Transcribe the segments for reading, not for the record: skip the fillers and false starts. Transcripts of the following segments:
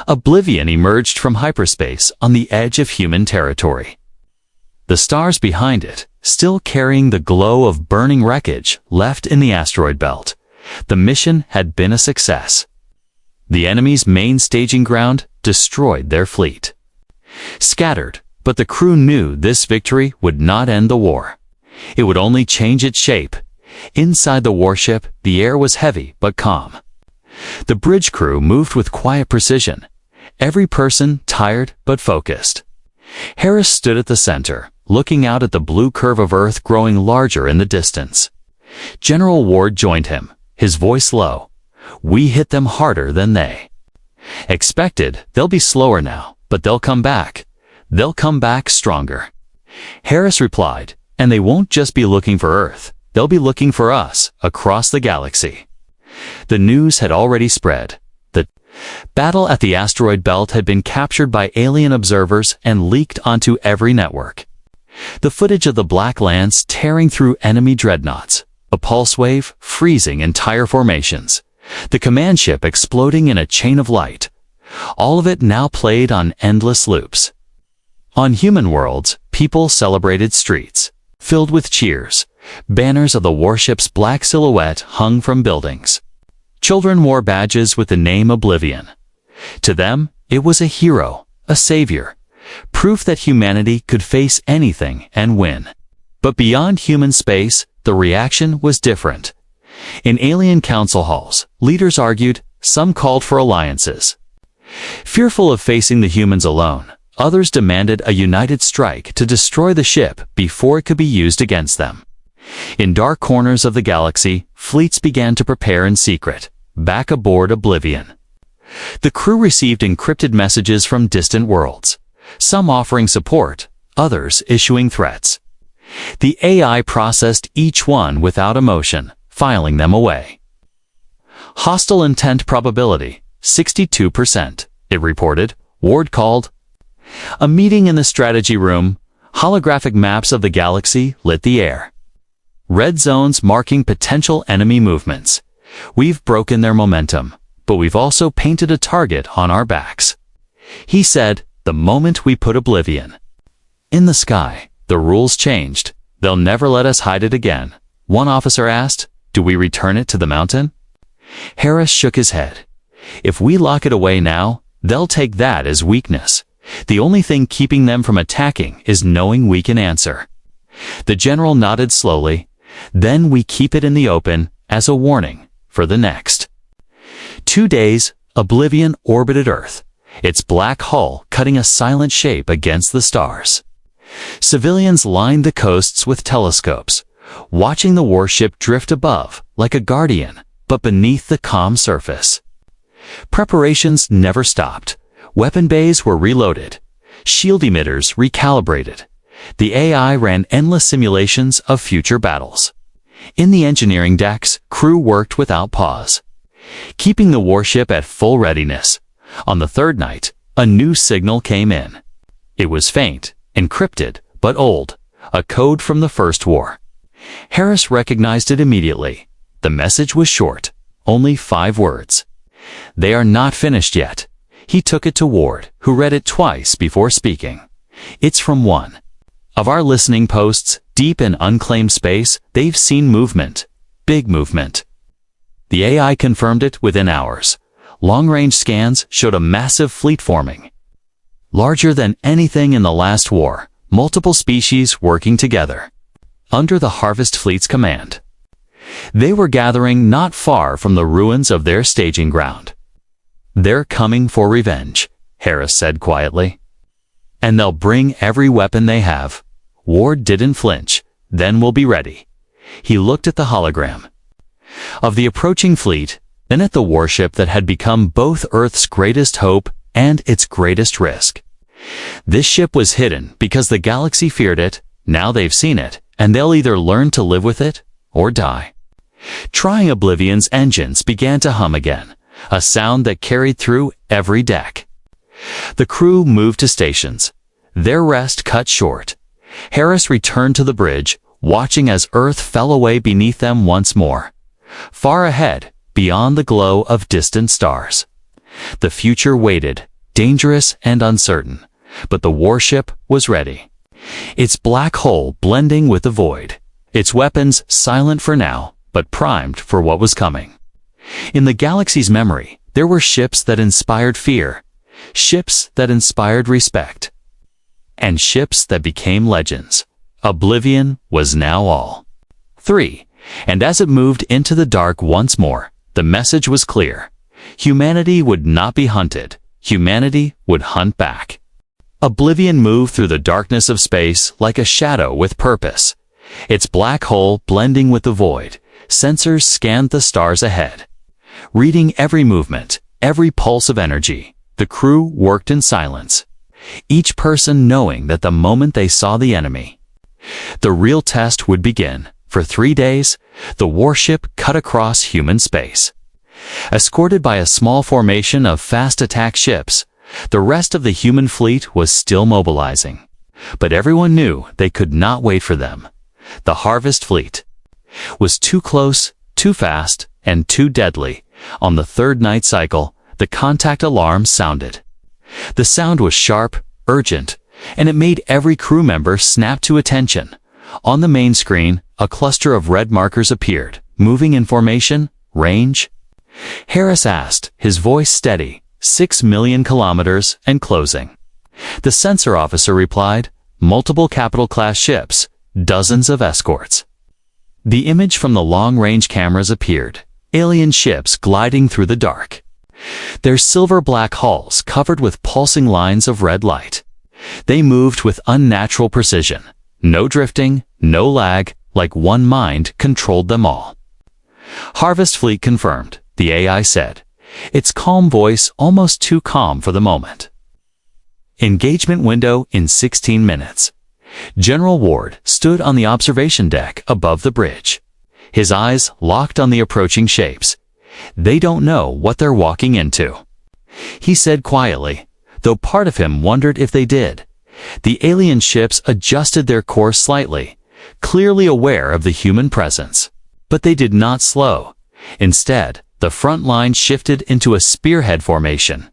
Oblivion emerged from hyperspace on the edge of human territory. The stars behind it, still carrying the glow of burning wreckage left in the asteroid belt. The mission had been a success. The enemy's main staging ground destroyed their fleet. Scattered, but the crew knew this victory would not end the war. It would only change its shape. Inside the warship, the air was heavy but calm. The bridge crew moved with quiet precision, every person tired but focused. Harris stood at the center, looking out at the blue curve of Earth growing larger in the distance. General Ward joined him, his voice low. "We hit them harder than they. Expected, they'll be slower now, but they'll come back. They'll come back stronger." Harris replied, "And they won't just be looking for Earth. They'll be looking for us across the galaxy." The news had already spread. The battle at the asteroid belt had been captured by alien observers and leaked onto every network. The footage of the black lands tearing through enemy dreadnoughts, a pulse wave freezing entire formations, the command ship exploding in a chain of light. All of it now played on endless loops. On human worlds, people celebrated streets, filled with cheers. Banners of the warship's black silhouette hung from buildings. Children wore badges with the name Oblivion. To them, it was a hero, a savior, proof that humanity could face anything and win. But beyond human space, the reaction was different. In alien council halls, leaders argued, some called for alliances. Fearful of facing the humans alone, others demanded a united strike to destroy the ship before it could be used against them. In dark corners of the galaxy, fleets began to prepare in secret, back aboard Oblivion. The crew received encrypted messages from distant worlds, some offering support, others issuing threats. The AI processed each one without emotion, filing them away. Hostile intent probability, 62%, it reported. Ward called. A meeting in the strategy room. Holographic maps of the galaxy lit the air. Red zones marking potential enemy movements. We've broken their momentum, but we've also painted a target on our backs. He said, the moment we put Oblivion in the sky, the rules changed. They'll never let us hide it again. One officer asked, do we return it to the mountain? Harris shook his head. If we lock it away now, they'll take that as weakness. The only thing keeping them from attacking is knowing we can answer. The general nodded slowly. Then we keep it in the open as a warning for the next. 2 days, Oblivion orbited Earth, its black hull cutting a silent shape against the stars. Civilians lined the coasts with telescopes, watching the warship drift above like a guardian, but beneath the calm surface. Preparations never stopped. Weapon bays were reloaded, shield emitters recalibrated. The AI ran endless simulations of future battles. In the engineering decks, crew worked without pause, keeping the warship at full readiness. On the third night, a new signal came in. It was faint, encrypted, but old, a code from the First War. Harris recognized it immediately. The message was short, only 5 words. They are not finished yet. He took it to Ward, who read it twice before speaking. It's from one of our listening posts, deep in unclaimed space. They've seen movement, big movement. The AI confirmed it within hours. Long-range scans showed a massive fleet forming, larger than anything in the last war, multiple species working together, under the Harvest Fleet's command. They were gathering not far from the ruins of their staging ground. They're coming for revenge, Harris said quietly. And they'll bring every weapon they have. Ward didn't flinch. Then we'll be ready. He looked at the hologram of the approaching fleet, then at the warship that had become both Earth's greatest hope and its greatest risk. This ship was hidden because the galaxy feared it. Now they've seen it, and they'll either learn to live with it or die. Trying Oblivion's engines began to hum again, a sound that carried through every deck. The crew moved to stations, their rest cut short. Harris returned to the bridge, watching as Earth fell away beneath them once more. Far ahead, beyond the glow of distant stars, the future waited, dangerous and uncertain, but the warship was ready. Its black hull blending with the void, its weapons silent for now, but primed for what was coming. In the galaxy's memory, there were ships that inspired fear, ships that inspired respect, and ships that became legends. Oblivion was now all. 3. And as it moved into the dark once more, the message was clear. Humanity would not be hunted. Humanity would hunt back. Oblivion moved through the darkness of space like a shadow with purpose. Its black hole blending with the void, sensors scanned the stars ahead. Reading every movement, every pulse of energy, the crew worked in silence, each person knowing that the moment they saw the enemy, the real test would begin. For 3 days, the warship cut across human space. Escorted by a small formation of fast attack ships, the rest of the human fleet was still mobilizing. But everyone knew they could not wait for them. The Harvest Fleet was too close, too fast, and too deadly. On the third night cycle, the contact alarm sounded. The sound was sharp, urgent, and it made every crew member snap to attention. On the main screen, a cluster of red markers appeared, moving in formation, range. Harris asked, his voice steady, 6 million kilometers and closing. The sensor officer replied, multiple capital-class ships, dozens of escorts. The image from the long-range cameras appeared, alien ships gliding through the dark. Their silver-black hulls covered with pulsing lines of red light. They moved with unnatural precision. No drifting, no lag, like one mind controlled them all. Harvest Fleet confirmed, the AI said, its calm voice almost too calm for the moment. Engagement window in 16 minutes. General Ward stood on the observation deck above the bridge. His eyes locked on the approaching shapes. They don't know what they're walking into. He said quietly, though part of him wondered if they did. The alien ships adjusted their course slightly, clearly aware of the human presence. But they did not slow. Instead, the front line shifted into a spearhead formation.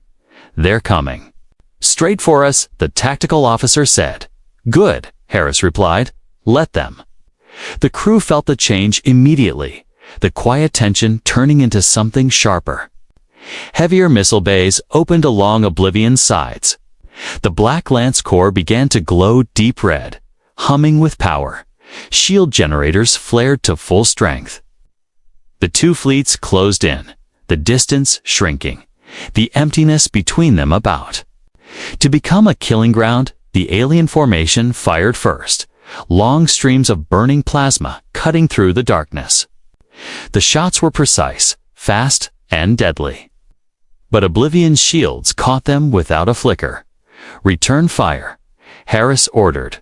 They're coming. Straight for us, the tactical officer said. Good, Harris replied. Let them. The crew felt the change immediately, the quiet tension turning into something sharper. Heavier missile bays opened along Oblivion's sides. The Black Lance core began to glow deep red, humming with power. Shield generators flared to full strength. The two fleets closed in, the distance shrinking, the emptiness between them about. To become a killing ground, the alien formation fired first, long streams of burning plasma cutting through the darkness. The shots were precise, fast, and deadly. But Oblivion's shields caught them without a flicker. Return fire, Harris ordered.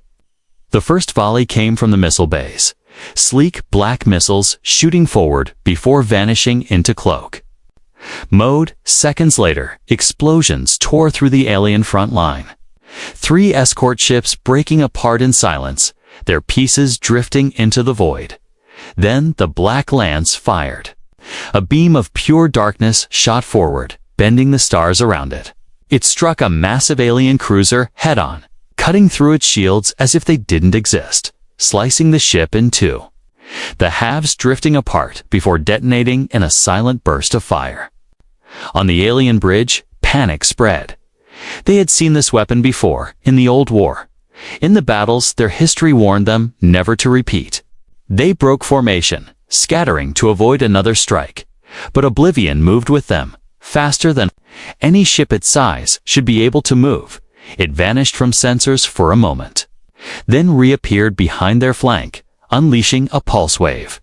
The first volley came from the missile bays, sleek black missiles shooting forward before vanishing into cloak mode. Seconds later, explosions tore through the alien front line. 3 escort ships breaking apart in silence, their pieces drifting into the void. Then the Black Lance fired. A beam of pure darkness shot forward, bending the stars around it. It struck a massive alien cruiser head-on, cutting through its shields as if they didn't exist, slicing the ship in two. The halves drifting apart before detonating in a silent burst of fire. On the alien bridge, panic spread. They had seen this weapon before, in the old war. In the battles their history warned them never to repeat. They broke formation, scattering to avoid another strike. But Oblivion moved with them, faster than any ship its size should be able to move. It vanished from sensors for a moment, then reappeared behind their flank, unleashing a pulse wave.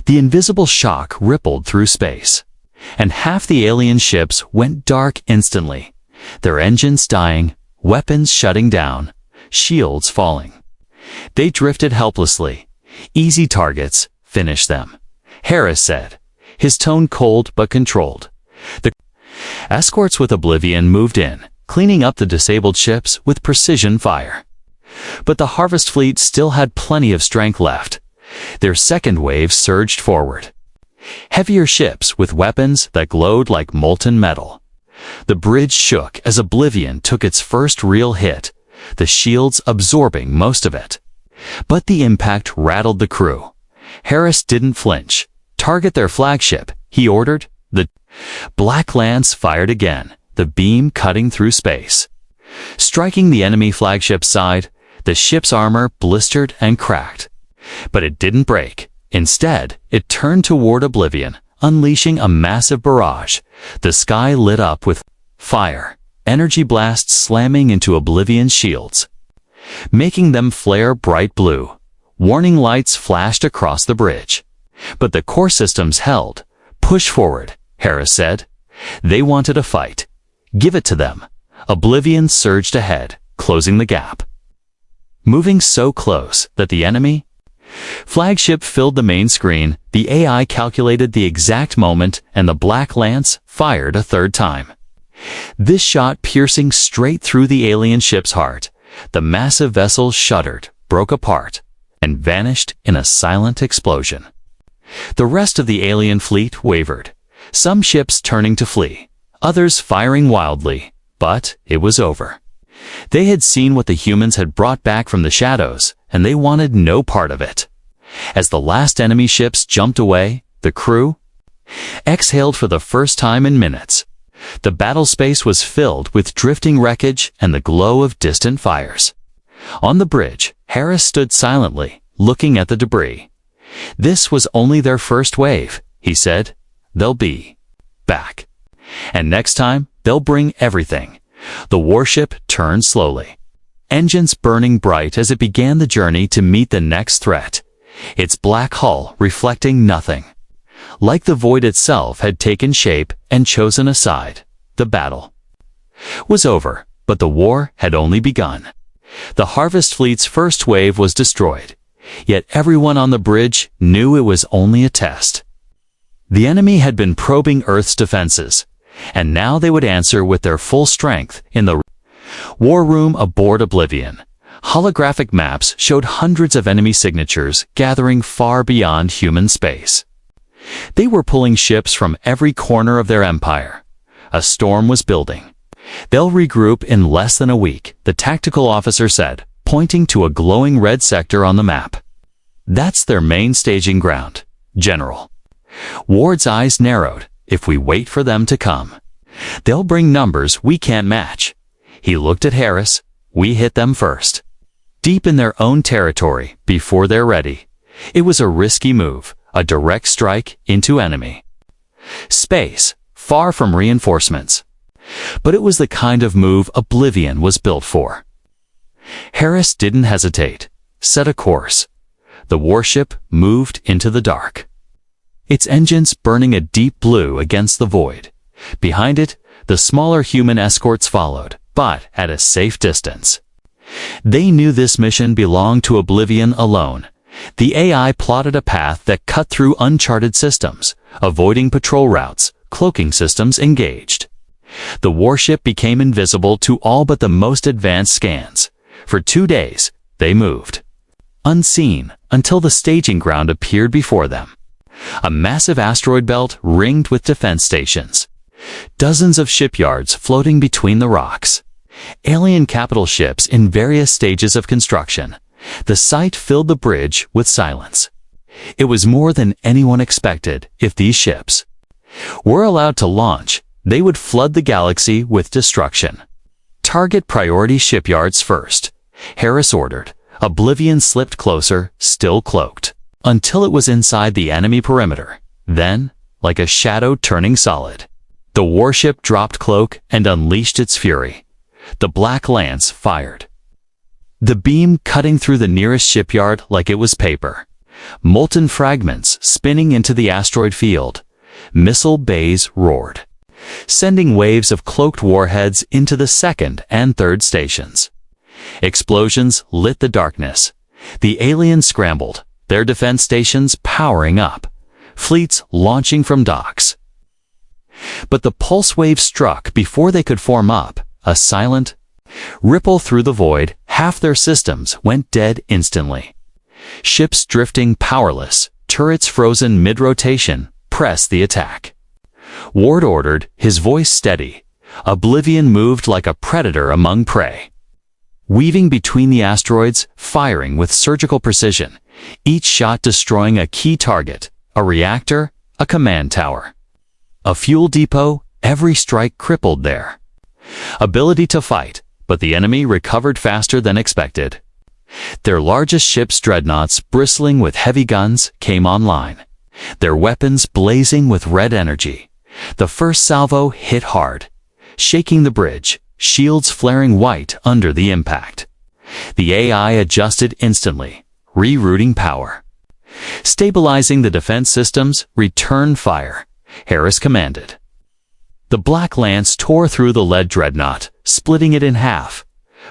The invisible shock rippled through space, and half the alien ships went dark instantly, their engines dying, weapons shutting down, shields falling. They drifted helplessly. Easy targets, finish them, Harris said, his tone cold but controlled. The escorts with Oblivion moved in, cleaning up the disabled ships with precision fire. But the Harvest Fleet still had plenty of strength left. Their second wave surged forward. Heavier ships with weapons that glowed like molten metal. The bridge shook as Oblivion took its first real hit, the shields absorbing most of it. But the impact rattled the crew. Harris didn't flinch. "Target their flagship," he ordered. The black lance fired again, the beam cutting through space. Striking the enemy flagship's side, the ship's armor blistered and cracked. But it didn't break. Instead, it turned toward Oblivion, unleashing a massive barrage. The sky lit up with fire, energy blasts slamming into Oblivion's shields, making them flare bright blue. Warning lights flashed across the bridge. But the core systems held. "Push forward," Harris said. They wanted a fight. Give it to them. Oblivion surged ahead, closing the gap. Moving so close that the enemy flagship filled the main screen, the AI calculated the exact moment, and the black lance fired a third time. This shot piercing straight through the alien ship's heart. The massive vessel shuddered, broke apart, and vanished in a silent explosion. The rest of the alien fleet wavered, some ships turning to flee, others firing wildly, but it was over. They had seen what the humans had brought back from the shadows, and they wanted no part of it. As the last enemy ships jumped away, the crew exhaled for the first time in minutes. The battle space was filled with drifting wreckage and the glow of distant fires. On the bridge, Harris stood silently, looking at the debris. "This was only their first wave," he said. "They'll be back. And next time, they'll bring everything." The warship turned slowly, engines burning bright as it began the journey to meet the next threat, its black hull reflecting nothing. Like the void itself had taken shape and chosen a side. The battle was over, but the war had only begun. The Harvest Fleet's first wave was destroyed, yet everyone on the bridge knew it was only a test. The enemy had been probing Earth's defenses, and now they would answer with their full strength. In the war room aboard Oblivion, holographic maps showed hundreds of enemy signatures gathering far beyond human space. They were pulling ships from every corner of their empire. A storm was building. "They'll regroup in less than a week," the tactical officer said, pointing to a glowing red sector on the map. "That's their main staging ground, General." Ward's eyes narrowed. "If we wait for them to come, they'll bring numbers we can't match." He looked at Harris. "We hit them first, deep in their own territory, before they're ready." It was a risky move, a direct strike into enemy space, far from reinforcements. But it was the kind of move Oblivion was built for. Harris didn't hesitate, set a course. The warship moved into the dark, its engines burning a deep blue against the void. Behind it, the smaller human escorts followed, but at a safe distance. They knew this mission belonged to Oblivion alone. The AI plotted a path that cut through uncharted systems, avoiding patrol routes, cloaking systems engaged. The warship became invisible to all but the most advanced scans. For 2 days, they moved unseen until the staging ground appeared before them. A massive asteroid belt ringed with defense stations. Dozens of shipyards floating between the rocks. Alien capital ships in various stages of construction. The sight filled the bridge with silence. It was more than anyone expected. If these ships were allowed to launch, they would flood the galaxy with destruction. "Target priority shipyards first," Harris ordered. Oblivion slipped closer, still cloaked, until it was inside the enemy perimeter. Then, like a shadow turning solid, the warship dropped cloak and unleashed its fury. The black lance fired, the beam cutting through the nearest shipyard like it was paper. Molten fragments spinning into the asteroid field. Missile bays roared, sending waves of cloaked warheads into the second and third stations. Explosions lit the darkness. The aliens scrambled, their defense stations powering up, fleets launching from docks. But the pulse wave struck before they could form up, a silent ripple through the void. Half their systems went dead instantly. Ships drifting powerless, turrets frozen mid-rotation, pressed the attack. Ward ordered, his voice steady. Oblivion moved like a predator among prey. Weaving between the asteroids, firing with surgical precision, each shot destroying a key target, a reactor, a command tower. A fuel depot, every strike crippled there. Ability to fight, but the enemy recovered faster than expected. Their largest ships, dreadnoughts bristling with heavy guns, came online, their weapons blazing with red energy. The first salvo hit hard, shaking the bridge, shields flaring white under the impact. The AI adjusted instantly, rerouting power. Stabilizing the defense systems, return fire, Harris commanded. The Black Lance tore through the lead dreadnought, splitting it in half,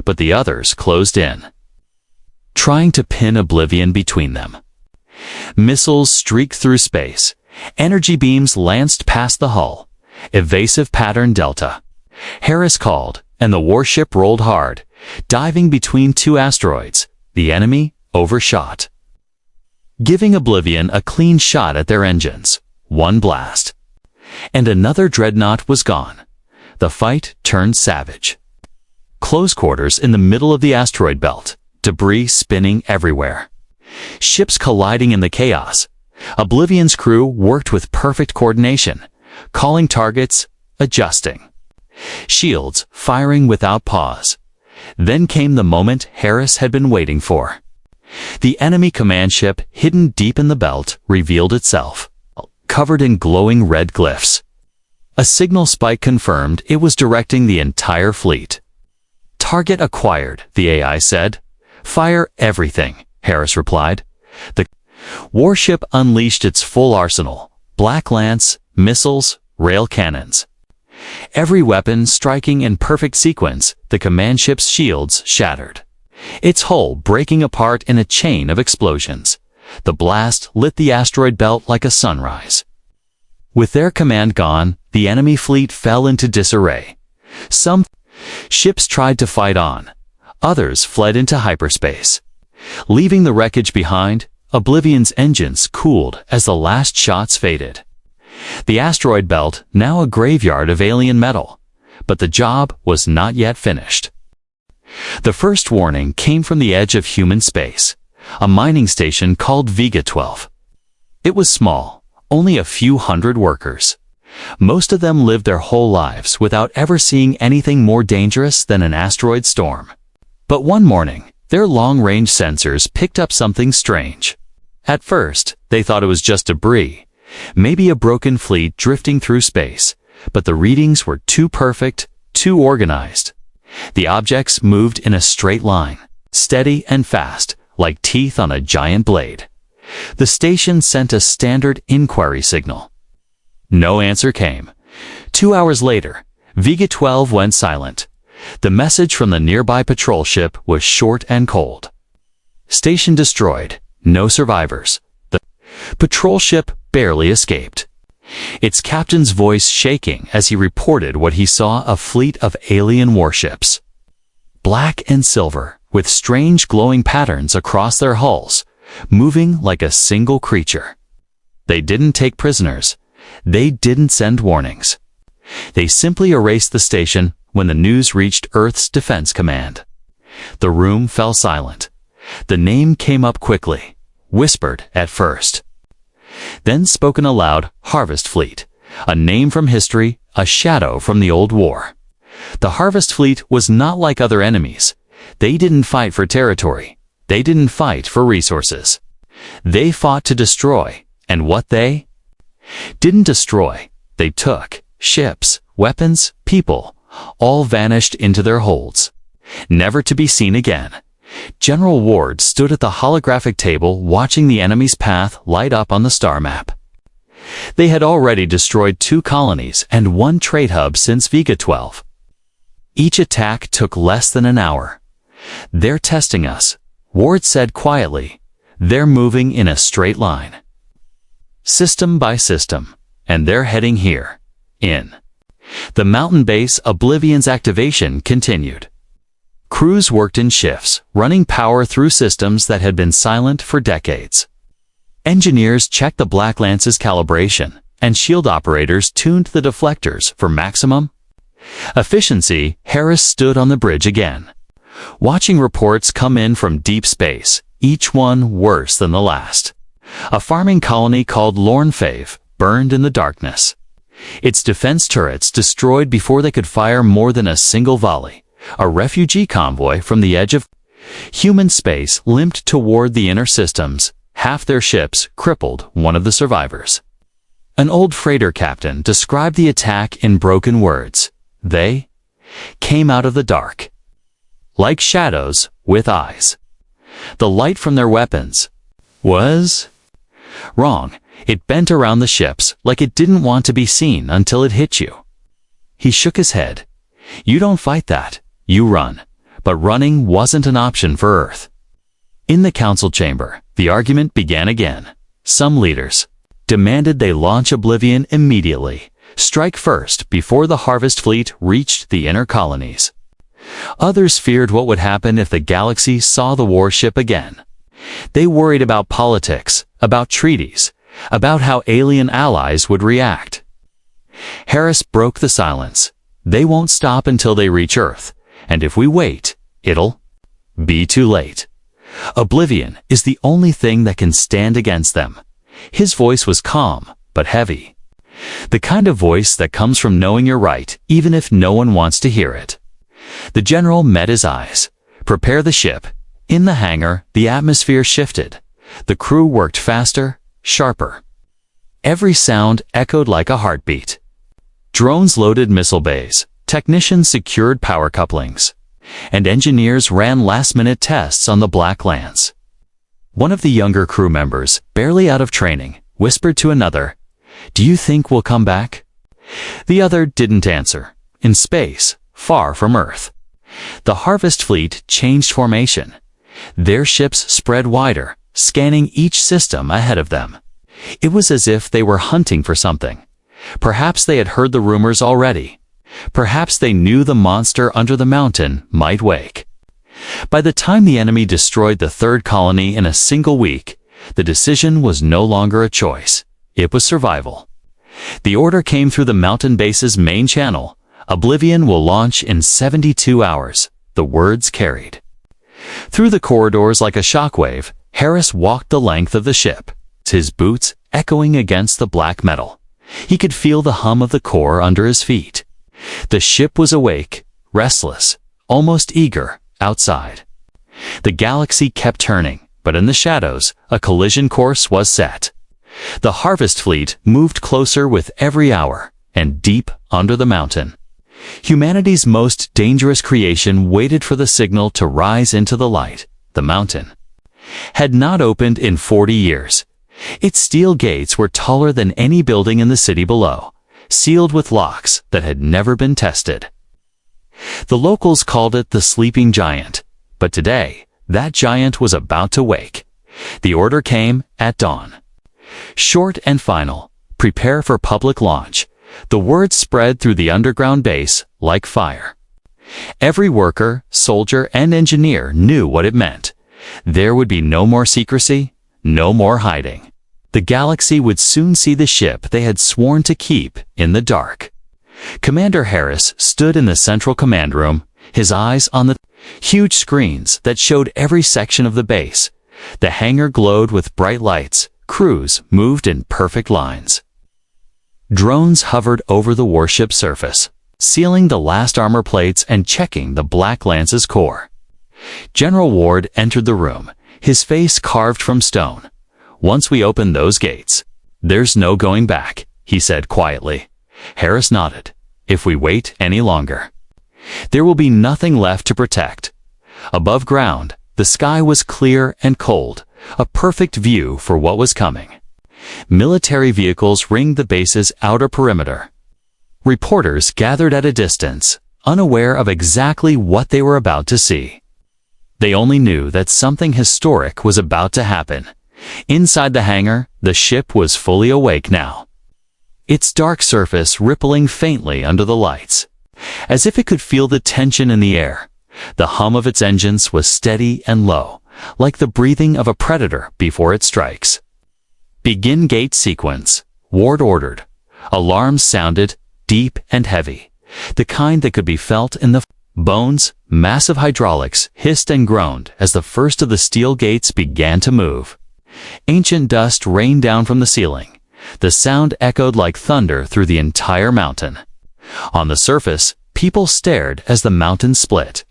but the others closed in, trying to pin Oblivion between them. Missiles streaked through space, energy beams lanced past the hull, evasive pattern Delta. Harris called, and the warship rolled hard, diving between two asteroids. The enemy overshot, giving Oblivion a clean shot at their engines. One blast, and another dreadnought was gone. The fight turned savage. Close quarters in the middle of the asteroid belt, debris spinning everywhere. Ships colliding in the chaos. Oblivion's crew worked with perfect coordination, calling targets, adjusting. Shields firing without pause. Then came the moment Harris had been waiting for. The enemy command ship, hidden deep in the belt, revealed itself, covered in glowing red glyphs. A signal spike confirmed it was directing the entire fleet. Target acquired, the AI said. Fire everything, Harris replied. The warship unleashed its full arsenal, Black Lance, missiles, rail cannons. Every weapon striking in perfect sequence, the command ship's shields shattered, its hull breaking apart in a chain of explosions. The blast lit the asteroid belt like a sunrise. With their command gone, the enemy fleet fell into disarray. Some ships tried to fight on, others fled into hyperspace. Leaving the wreckage behind, Oblivion's engines cooled as the last shots faded. The asteroid belt, now a graveyard of alien metal, but the job was not yet finished. The first warning came from the edge of human space, a mining station called Vega 12. It was small, only a few hundred workers. Most of them lived their whole lives without ever seeing anything more dangerous than an asteroid storm. But one morning, their long-range sensors picked up something strange. At first, they thought it was just debris, maybe a broken fleet drifting through space, but the readings were too perfect, too organized. The objects moved in a straight line, steady and fast, like teeth on a giant blade. The station sent a standard inquiry signal. No answer came. 2 hours later, Vega 12 went silent. The message from the nearby patrol ship was short and cold. Station destroyed, no survivors. The patrol ship barely escaped, its captain's voice shaking as he reported what he saw: a fleet of alien warships, black and silver, with strange glowing patterns across their hulls, moving like a single creature. They didn't take prisoners. They didn't send warnings. They simply erased the station when the news reached Earth's Defense Command. The room fell silent. The name came up quickly, whispered at first, then spoken aloud: Harvest Fleet, a name from history, a shadow from the old war. The Harvest Fleet was not like other enemies. They didn't fight for territory. They didn't fight for resources. They fought to destroy, and what they didn't destroy, they took. Ships, weapons, people, all vanished into their holds, never to be seen again. General Ward stood at the holographic table watching the enemy's path light up on the star map. They had already destroyed 2 colonies and 1 trade hub since Vega 12. Each attack took less than an hour. They're testing us, Ward said quietly. They're moving in a straight line, system by system, and they're heading here. In the mountain base, Oblivion's activation continued. Crews worked in shifts, running power through systems that had been silent for decades. Engineers checked the Black Lance's calibration, and shield operators tuned the deflectors for maximum Efficiency, Harris stood on the bridge again, watching reports come in from deep space, each one worse than the last. A farming colony called Lornfave burned in the darkness. Its defense turrets destroyed before they could fire more than a single volley. A refugee convoy from the edge of human space limped toward the inner systems. Half their ships crippled one of the survivors. An old freighter captain described the attack in broken words. They came out of the dark, like shadows with eyes. The light from their weapons was wrong. It bent around the ships like it didn't want to be seen until it hit you. He shook his head. You don't fight that, you run. But running wasn't an option for Earth. In the council chamber, the argument began again. Some leaders demanded they launch Oblivion immediately, strike first before the Harvest Fleet reached the inner colonies. Others feared what would happen if the galaxy saw the warship again. They worried about politics, about treaties, about how alien allies would react. Harris broke the silence. They won't stop until they reach Earth, and if we wait, it'll be too late. Oblivion is the only thing that can stand against them. His voice was calm, but heavy. The kind of voice that comes from knowing you're right, even if no one wants to hear it. The general met his eyes. Prepare the ship. In the hangar, the atmosphere shifted. The crew worked faster, sharper. Every sound echoed like a heartbeat. Drones loaded missile bays, technicians secured power couplings, and engineers ran last-minute tests on the black lands. One of the younger crew members, barely out of training, whispered to another, "Do you think we'll come back?" The other didn't answer. In space, far from Earth, the Harvest Fleet changed formation. Their ships spread wider, scanning each system ahead of them. It was as if they were hunting for something. Perhaps they had heard the rumors already. Perhaps they knew the monster under the mountain might wake. By the time the enemy destroyed the third colony in a single week, the decision was no longer a choice. It was survival. The order came through the mountain base's main channel. Oblivion will launch in 72 hours, the words carried. Through the corridors like a shockwave, Harris walked the length of the ship, his boots echoing against the black metal. He could feel the hum of the core under his feet. The ship was awake, restless, almost eager, outside. The galaxy kept turning, but in the shadows, a collision course was set. The Harvest Fleet moved closer with every hour, and deep under the mountain. Humanity's most dangerous creation waited for the signal to rise into the light. The mountain had not opened in 40 years. Its steel gates were taller than any building in the city below, sealed with locks that had never been tested. The locals called it the sleeping giant, but today, that giant was about to wake. The order came at dawn. Short and final, prepare for public launch. The word spread through the underground base like fire. Every worker, soldier, and engineer knew what it meant. There would be no more secrecy, no more hiding. The galaxy would soon see the ship they had sworn to keep in the dark. Commander Harris stood in the central command room, his eyes on the huge screens that showed every section of the base. The hangar glowed with bright lights. Crews moved in perfect lines. Drones hovered over the warship surface, sealing the last armor plates and checking the Black Lance's core. General Ward entered the room, his face carved from stone. "Once we open those gates, there's no going back," he said quietly. Harris nodded. "If we wait any longer, there will be nothing left to protect." Above ground, the sky was clear and cold, a perfect view for what was coming. Military vehicles ringed the base's outer perimeter. Reporters gathered at a distance, unaware of exactly what they were about to see. They only knew that something historic was about to happen. Inside the hangar, the ship was fully awake now, its dark surface rippling faintly under the lights, as if it could feel the tension in the air. The hum of its engines was steady and low, like the breathing of a predator before it strikes. "Begin gate sequence," Ward ordered. Alarms sounded, deep and heavy. the kind that could be felt in the bones. Massive hydraulics hissed and groaned as the first of the steel gates began to move. Ancient dust rained down from the ceiling. The sound echoed like thunder through the entire mountain. On the surface, people stared as the mountain split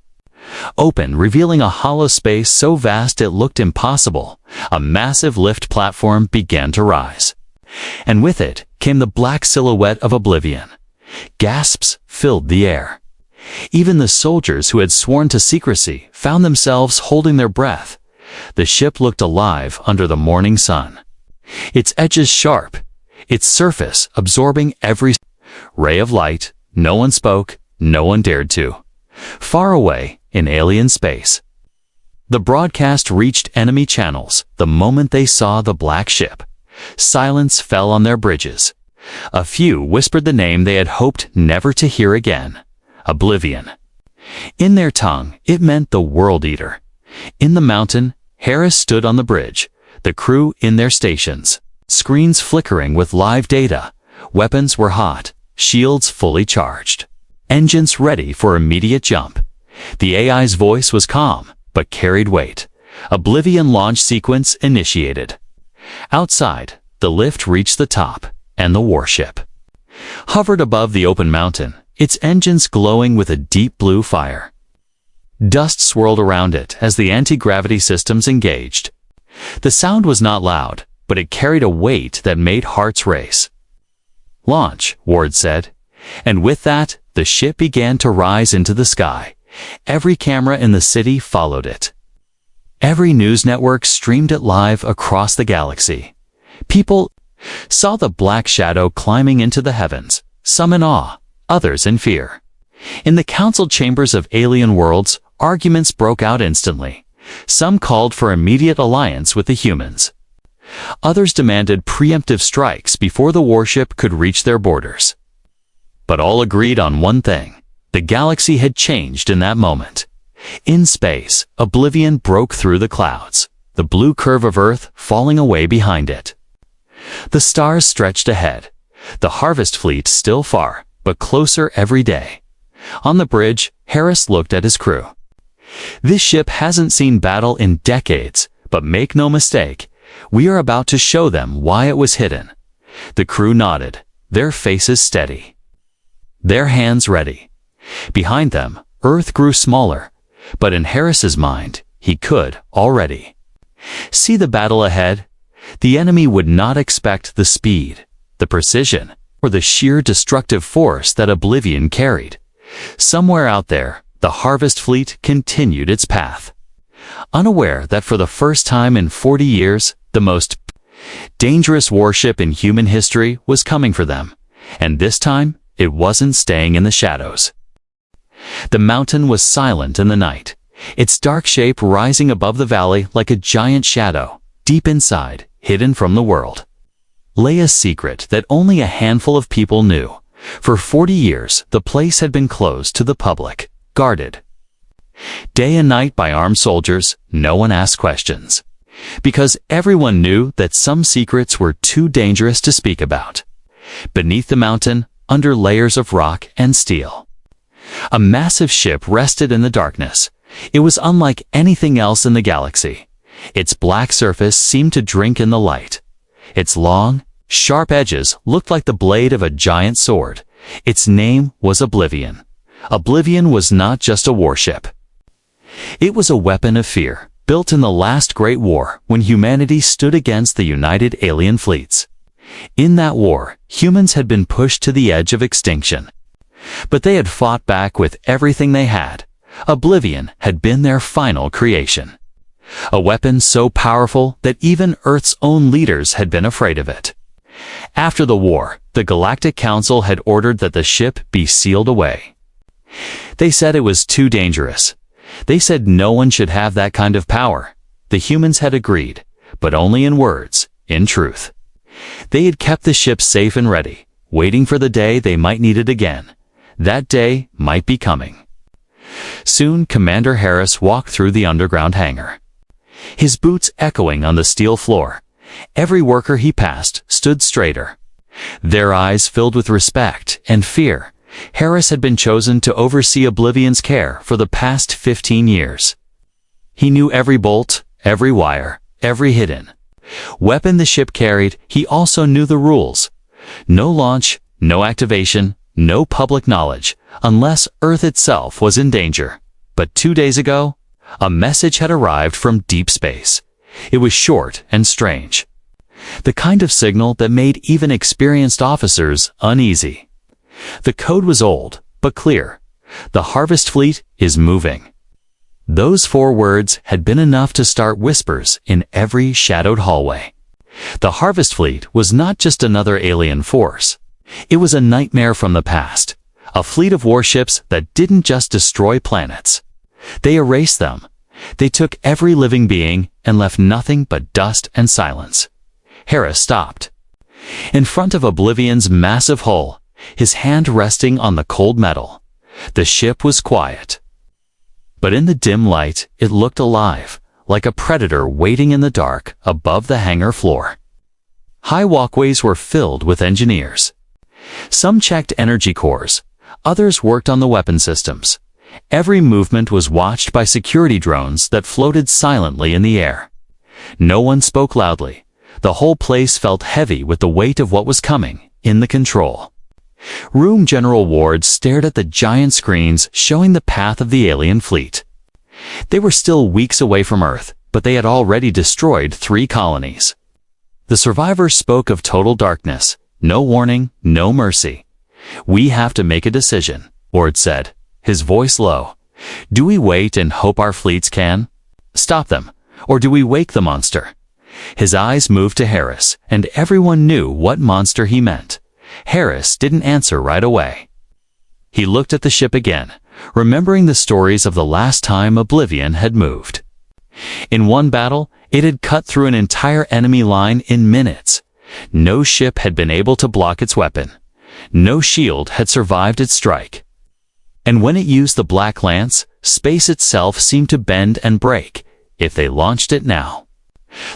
open, revealing a hollow space so vast it looked impossible. A massive lift platform began to rise, and with it came the black silhouette of oblivion. Gasps filled the air. Even the soldiers who had sworn to secrecy found themselves holding their breath. The ship looked alive under the morning sun, its edges sharp, its surface absorbing every ray of light. No one spoke, no one dared to. Far away, in alien space, the broadcast reached enemy channels the moment they saw the black ship. Silence fell on their bridges. A few whispered the name they had hoped never to hear again: Oblivion. In their tongue, it meant the World Eater. In the mountain, Harris stood on the bridge, the crew in their stations, screens flickering with live data. Weapons were hot, shields fully charged, engines ready for immediate jump. The AI's voice was calm, but carried weight. Oblivion launch sequence initiated. Outside, the lift reached the top, and the warship hovered above the open mountain, its engines glowing with a deep blue fire. Dust swirled around it as the anti-gravity systems engaged. The sound was not loud, but it carried a weight that made hearts race. "Launch," Ward said, and with that, the ship began to rise into the sky. Every camera in the city followed it. Every news network streamed it live across the galaxy. People saw the black shadow climbing into the heavens, some in awe, others in fear. In the council chambers of alien worlds, arguments broke out instantly. Some called for immediate alliance with the humans. Others demanded preemptive strikes before the warship could reach their borders. But all agreed on one thing: the galaxy had changed in that moment. In space, oblivion broke through the clouds, the blue curve of Earth falling away behind it. The stars stretched ahead, the harvest fleet still far, but closer every day. On the bridge, Harris looked at his crew. "This ship hasn't seen battle in decades, but make no mistake, we are about to show them why it was hidden." The crew nodded, their faces steady, their hands ready. Behind them, Earth grew smaller, but in Harris's mind, he could already see the battle ahead. The enemy would not expect the speed, the precision, or the sheer destructive force that Oblivion carried. Somewhere out there, the Harvest Fleet continued its path, unaware that for the first time in 40 years, the most dangerous warship in human history was coming for them, and this time, it wasn't staying in the shadows. The mountain was silent in the night, its dark shape rising above the valley like a giant shadow. Deep inside, hidden from the world, lay a secret that only a handful of people knew. For 40 years, the place had been closed to the public, guarded day and night by armed soldiers. No one asked questions, because everyone knew that some secrets were too dangerous to speak about. Beneath the mountain, under layers of rock and steel, a massive ship rested in the darkness. It was unlike anything else in the galaxy. Its black surface seemed to drink in the light. Its long, sharp edges looked like the blade of a giant sword. Its name was Oblivion. Oblivion was not just a warship. It was a weapon of fear, built in the last Great War when humanity stood against the united alien fleets. In that war, humans had been pushed to the edge of extinction, but they had fought back with everything they had. Oblivion had been their final creation. A weapon so powerful that even Earth's own leaders had been afraid of it. After the war, the Galactic Council had ordered that the ship be sealed away. They said it was too dangerous. They said no one should have that kind of power. The humans had agreed, but only in words, in truth. They had kept the ship safe and ready, waiting for the day they might need it again. That day might be coming. Soon, Commander Harris walked through the underground hangar, his boots echoing on the steel floor. Every worker he passed stood straighter, their eyes filled with respect and fear. Harris had been chosen to oversee Oblivion's care for the past 15 years. He knew every bolt, every wire, every hidden weapon the ship carried. He also knew the rules. No launch, no activation, no public knowledge, unless Earth itself was in danger. But 2 days ago, a message had arrived from deep space. It was short and strange. The kind of signal that made even experienced officers uneasy. The code was old, but clear. The Harvest Fleet is moving. Those 4 words had been enough to start whispers in every shadowed hallway. The Harvest Fleet was not just another alien force. It was a nightmare from the past. A fleet of warships that didn't just destroy planets. They erased them. They took every living being and left nothing but dust and silence. Harris stopped. In front of Oblivion's massive hull, his hand resting on the cold metal. The ship was quiet. But in the dim light, it looked alive, like a predator waiting in the dark above the hangar floor. High walkways were filled with engineers. Some checked energy cores, others worked on the weapon systems. Every movement was watched by security drones that floated silently in the air. No one spoke loudly. The whole place felt heavy with the weight of what was coming in the control. Room General Ward stared at the giant screens showing the path of the alien fleet. They were still weeks away from Earth, but they had already destroyed 3 colonies. The survivors spoke of total darkness, no warning, no mercy. "We have to make a decision," Ward said, his voice low. "Do we wait and hope our fleets can stop them, or do we wake the monster?" His eyes moved to Harris, and everyone knew what monster he meant. Harris didn't answer right away. He looked at the ship again, remembering the stories of the last time Oblivion had moved. In one battle, it had cut through an entire enemy line in minutes. No ship had been able to block its weapon. No shield had survived its strike. And when it used the Black Lance, space itself seemed to bend and break. If they launched it now,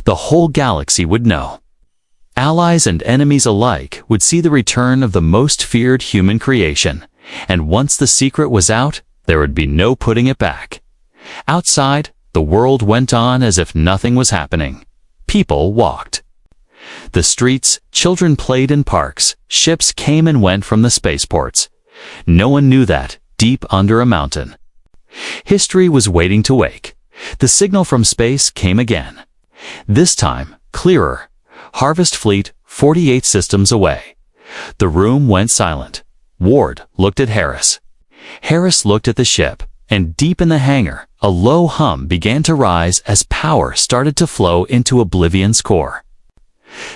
the whole galaxy would know. Allies and enemies alike would see the return of the most feared human creation, and once the secret was out, there would be no putting it back. Outside, the world went on as if nothing was happening. People walked the streets, children played in parks, ships came and went from the spaceports. No one knew that, deep under a mountain, history was waiting to wake. The signal from space came again. This time, clearer. Harvest Fleet, 48 systems away. The room went silent. Ward looked at Harris. Harris looked at the ship, and deep in the hangar, a low hum began to rise as power started to flow into Oblivion's core.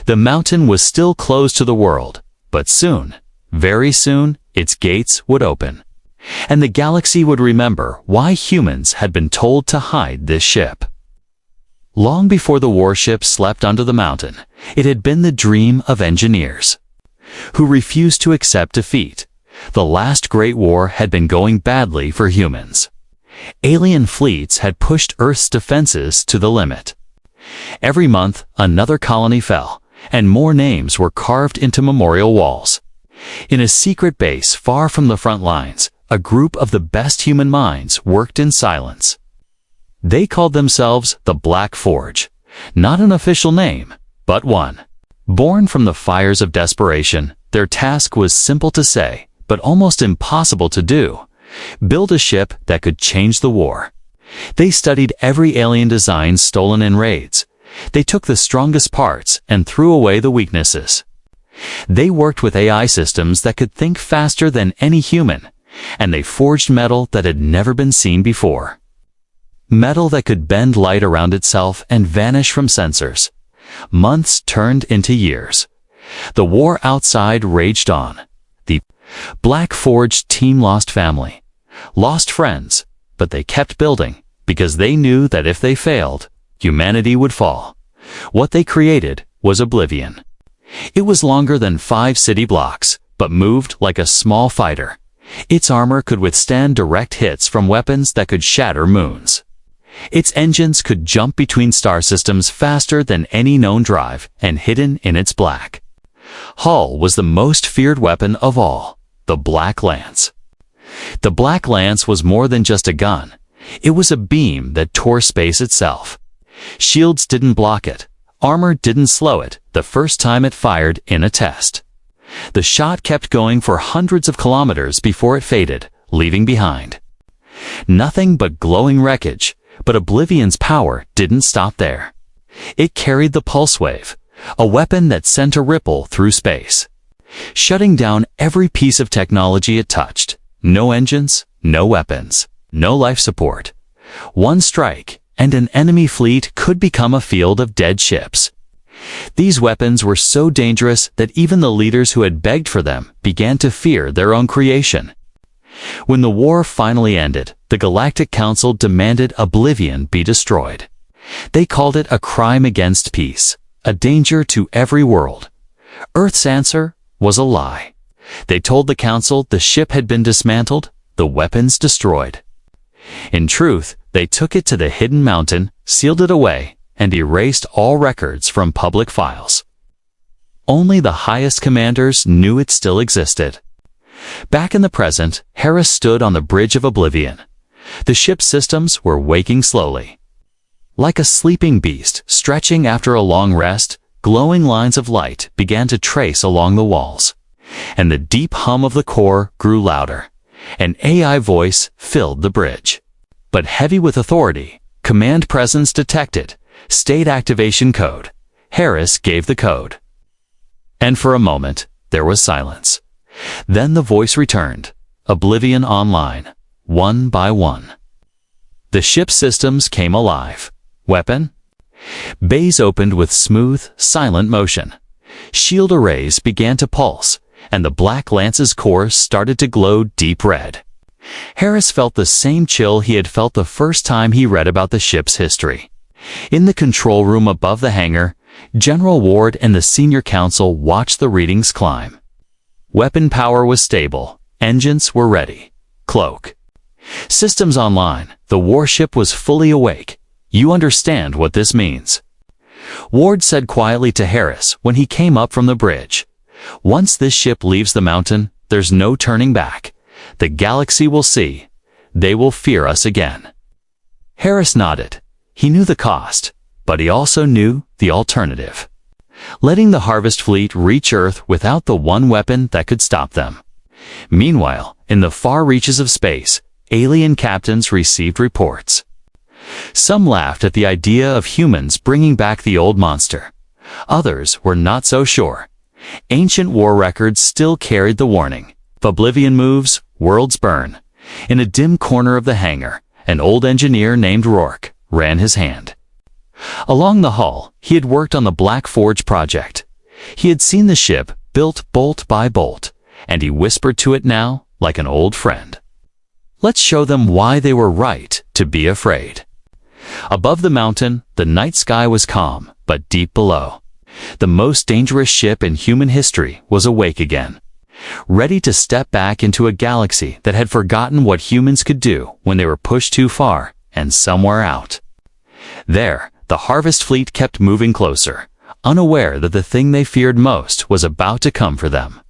The mountain was still closed to the world, but soon, very soon, its gates would open. And the galaxy would remember why humans had been told to hide this ship. Long before the warship slept under the mountain, it had been the dream of engineers who refused to accept defeat. The last great war had been going badly for humans. Alien fleets had pushed Earth's defenses to the limit. Every month, another colony fell, and more names were carved into memorial walls. In a secret base far from the front lines, a group of the best human minds worked in silence. They called themselves the Black Forge, not an official name, but one. Born from the fires of desperation, their task was simple to say, but almost impossible to do. Build a ship that could change the war. They studied every alien design stolen in raids. They took the strongest parts and threw away the weaknesses. They worked with AI systems that could think faster than any human, and they forged metal that had never been seen before. Metal that could bend light around itself and vanish from sensors. Months turned into years. The war outside raged on. The Black Forge team lost family, lost friends, but they kept building because they knew that if they failed, humanity would fall. What they created was Oblivion. It was longer than 5 city blocks, but moved like a small fighter. Its armor could withstand direct hits from weapons that could shatter moons. Its engines could jump between star systems faster than any known drive, and hidden in its black hull was the most feared weapon of all, the Black Lance. The Black Lance was more than just a gun. It was a beam that tore space itself. Shields didn't block it. Armor didn't slow it the first time it fired in a test. The shot kept going for hundreds of kilometers before it faded, leaving behind nothing but glowing wreckage. But Oblivion's power didn't stop there. It carried the pulse wave, a weapon that sent a ripple through space, shutting down every piece of technology it touched. No engines, no weapons, no life support. One strike, and an enemy fleet could become a field of dead ships. These weapons were so dangerous that even the leaders who had begged for them began to fear their own creation. When the war finally ended, the Galactic Council demanded Oblivion be destroyed. They called it a crime against peace, a danger to every world. Earth's answer was a lie. They told the Council the ship had been dismantled, the weapons destroyed. In truth, they took it to the hidden mountain, sealed it away, and erased all records from public files. Only the highest commanders knew it still existed. Back in the present, Harris stood on the bridge of Oblivion. The ship's systems were waking slowly. Like a sleeping beast stretching after a long rest, glowing lines of light began to trace along the walls. And the deep hum of the core grew louder. An AI voice filled the bridge. But heavy with authority, command presence detected, state activation code. Harris gave the code. And for a moment, there was silence. Then the voice returned. Oblivion online, one by one. The ship's systems came alive. Weapon? Bays opened with smooth, silent motion. Shield arrays began to pulse, and the Black Lance's core started to glow deep red. Harris felt the same chill he had felt the first time he read about the ship's history. In the control room above the hangar, General Ward and the Senior Council watched the readings climb. Weapon power was stable. Engines were ready. Cloak. Systems online. The warship was fully awake. You understand what this means. Ward said quietly to Harris when he came up from the bridge. Once this ship leaves the mountain, there's no turning back. The galaxy will see. They will fear us again. Harris nodded. He knew the cost, but he also knew the alternative. Letting the Harvest Fleet reach Earth without the one weapon that could stop them. Meanwhile, in the far reaches of space, alien captains received reports. Some laughed at the idea of humans bringing back the old monster. Others were not so sure. Ancient war records still carried the warning. If Oblivion moves, worlds burn. In a dim corner of the hangar, an old engineer named Rourke ran his hand. Along the hull, he had worked on the Black Forge project. He had seen the ship built bolt by bolt, and he whispered to it now like an old friend. Let's show them why they were right to be afraid. Above the mountain, the night sky was calm, but deep below, the most dangerous ship in human history was awake again, ready to step back into a galaxy that had forgotten what humans could do when they were pushed too far and somewhere out. There, the Harvest Fleet kept moving closer, unaware that the thing they feared most was about to come for them.